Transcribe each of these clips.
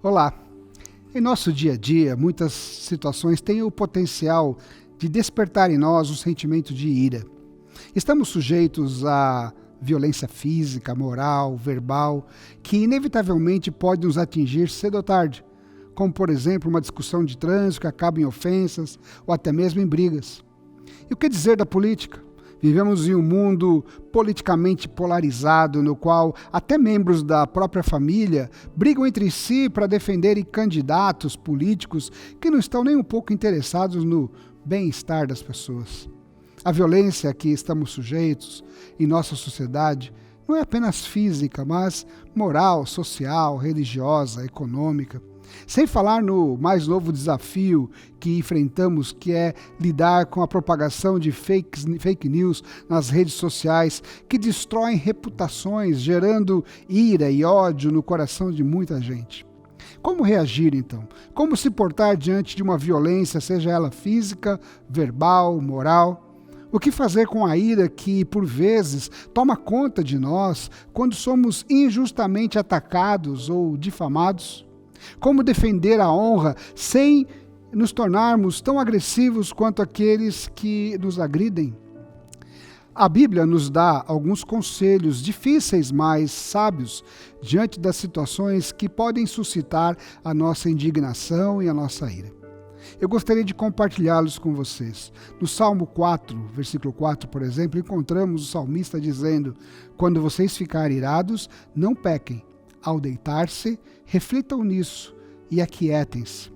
Olá! Em nosso dia a dia, muitas situações têm o potencial de despertar em nós um sentimento de ira. Estamos sujeitos a violência física, moral, verbal, que inevitavelmente pode nos atingir cedo ou tarde, como por exemplo uma discussão de trânsito que acaba em ofensas ou até mesmo em brigas. E o que dizer da política? Vivemos em um mundo politicamente polarizado, no qual até membros da própria família brigam entre si para defenderem candidatos políticos que não estão nem um pouco interessados no bem-estar das pessoas. A violência a que estamos sujeitos em nossa sociedade não é apenas física, mas moral, social, religiosa, econômica. Sem falar no mais novo desafio que enfrentamos, que é lidar com a propagação de fake news nas redes sociais, que destroem reputações, gerando ira e ódio no coração de muita gente. Como reagir, então? Como se portar diante de uma violência, seja ela física, verbal, moral? O que fazer com a ira que, por vezes, toma conta de nós quando somos injustamente atacados ou difamados? Como defender a honra sem nos tornarmos tão agressivos quanto aqueles que nos agridem? A Bíblia nos dá alguns conselhos difíceis, mas sábios, diante das situações que podem suscitar a nossa indignação e a nossa ira. Eu gostaria de compartilhá-los com vocês. No Salmo 4, versículo 4, por exemplo, encontramos o salmista dizendo: "Quando vocês ficarem irados, não pequem. Ao deitar-se, reflitam nisso e aquietem-se."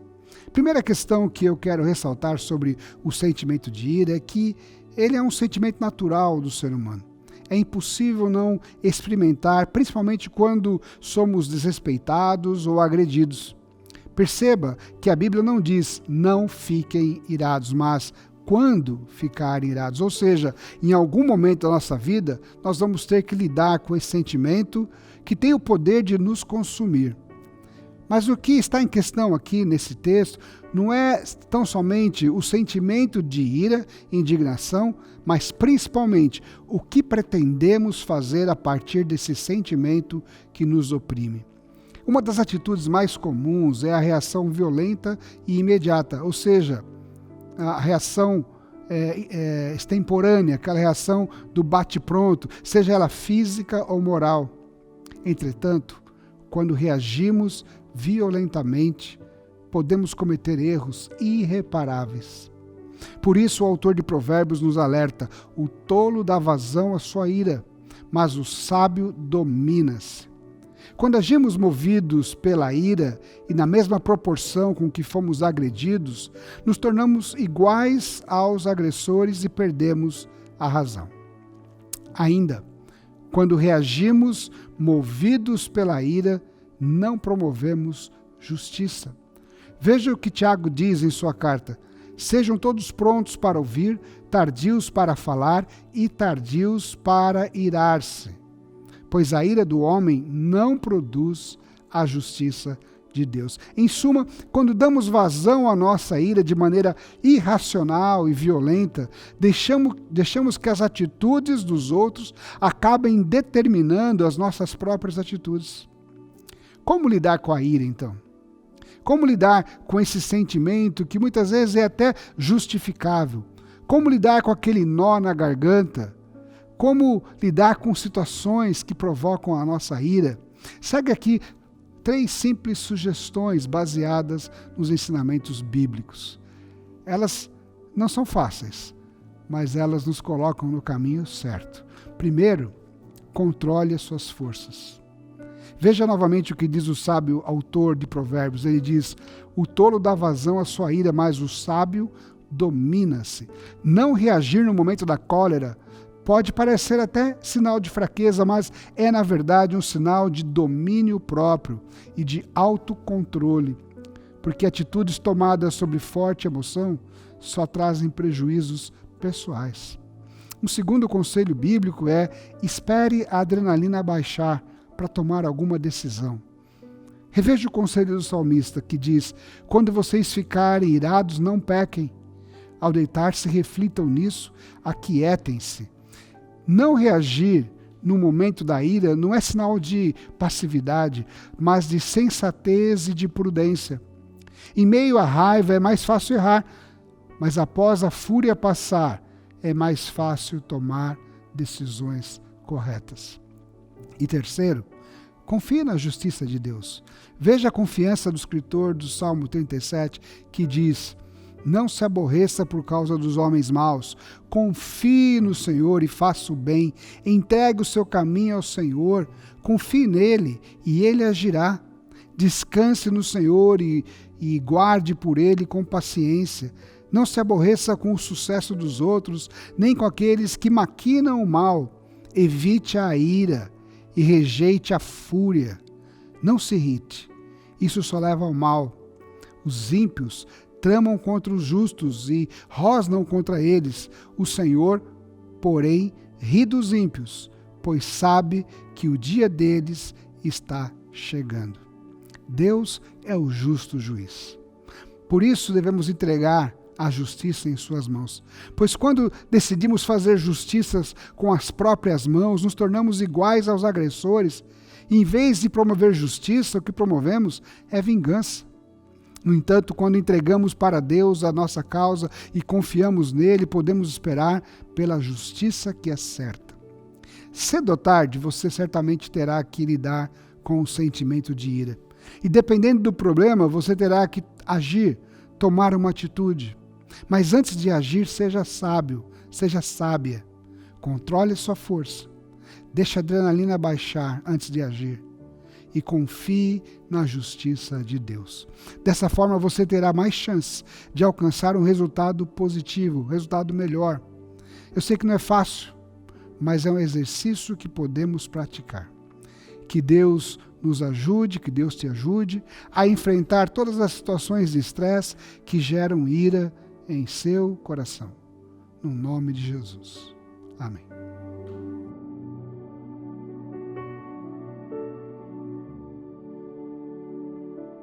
Primeira questão que eu quero ressaltar sobre o sentimento de ira é que ele é um sentimento natural do ser humano. É impossível não experimentar, principalmente quando somos desrespeitados ou agredidos. Perceba que a Bíblia não diz não fiquem irados, mas quando ficarem irados. Ou seja, em algum momento da nossa vida, nós vamos ter que lidar com esse sentimento que tem o poder de nos consumir. Mas o que está em questão aqui nesse texto não é tão somente o sentimento de ira e indignação, mas principalmente o que pretendemos fazer a partir desse sentimento que nos oprime. Uma das atitudes mais comuns é a reação violenta e imediata, ou seja, a reação extemporânea, aquela reação do bate-pronto, seja ela física ou moral. Entretanto, quando reagimos violentamente, podemos cometer erros irreparáveis. Por isso, o autor de Provérbios nos alerta: o tolo dá vazão à sua ira, mas o sábio domina-se. Quando agimos movidos pela ira e na mesma proporção com que fomos agredidos, nos tornamos iguais aos agressores e perdemos a razão. Ainda, quando reagimos movidos pela ira, não promovemos justiça. Veja o que Tiago diz em sua carta: sejam todos prontos para ouvir, tardios para falar e tardios para irar-se, pois a ira do homem não produz a justiça de Deus. Em suma, quando damos vazão à nossa ira de maneira irracional e violenta, deixamos que as atitudes dos outros acabem determinando as nossas próprias atitudes. Como lidar com a ira, então? Como lidar com esse sentimento que muitas vezes é até justificável? Como lidar com aquele nó na garganta? Como lidar com situações que provocam a nossa ira? Segue aqui 3 simples sugestões baseadas nos ensinamentos bíblicos. Elas não são fáceis, mas elas nos colocam no caminho certo. Primeiro, controle as suas forças. Veja novamente o que diz o sábio autor de Provérbios. Ele diz: o tolo dá vazão à sua ira, mas o sábio domina-se. Não reagir no momento da cólera pode parecer até sinal de fraqueza, mas é, na verdade, um sinal de domínio próprio e de autocontrole, porque atitudes tomadas sob forte emoção só trazem prejuízos pessoais. Um segundo conselho bíblico é: espere a adrenalina baixar para tomar alguma decisão. Reveja o conselho do salmista, que diz: quando vocês ficarem irados, não pequem. Ao deitar-se, reflitam nisso, aquietem-se. Não reagir no momento da ira não é sinal de passividade, mas de sensatez e de prudência. Em meio à raiva é mais fácil errar, mas após a fúria passar, é mais fácil tomar decisões corretas. E terceiro, confie na justiça de Deus. Veja a confiança do escritor do Salmo 37, que diz: não se aborreça por causa dos homens maus. Confie no Senhor e faça o bem. Entregue o seu caminho ao Senhor. Confie nele e ele agirá. Descanse no Senhor e guarde por ele com paciência. Não se aborreça com o sucesso dos outros, nem com aqueles que maquinam o mal. Evite a ira e rejeite a fúria. Não se irrite. Isso só leva ao mal. Os ímpios tramam contra os justos e rosnam contra eles. O Senhor, porém, ri dos ímpios, pois sabe que o dia deles está chegando. Deus é o justo juiz. Por isso devemos entregar a justiça em suas mãos. Pois quando decidimos fazer justiças com as próprias mãos, nos tornamos iguais aos agressores. E em vez de promover justiça, o que promovemos é vingança. No entanto, quando entregamos para Deus a nossa causa e confiamos nele, podemos esperar pela justiça que é certa. Cedo ou tarde, você certamente terá que lidar com o sentimento de ira. E dependendo do problema, você terá que agir, tomar uma atitude. Mas antes de agir, seja sábio, seja sábia. Controle sua força. Deixe a adrenalina baixar antes de agir. E confie na justiça de Deus. Dessa forma, você terá mais chance de alcançar um resultado positivo, um resultado melhor. Eu sei que não é fácil, mas é um exercício que podemos praticar. Que Deus nos ajude, que Deus te ajude a enfrentar todas as situações de estresse que geram ira em seu coração. No nome de Jesus. Amém.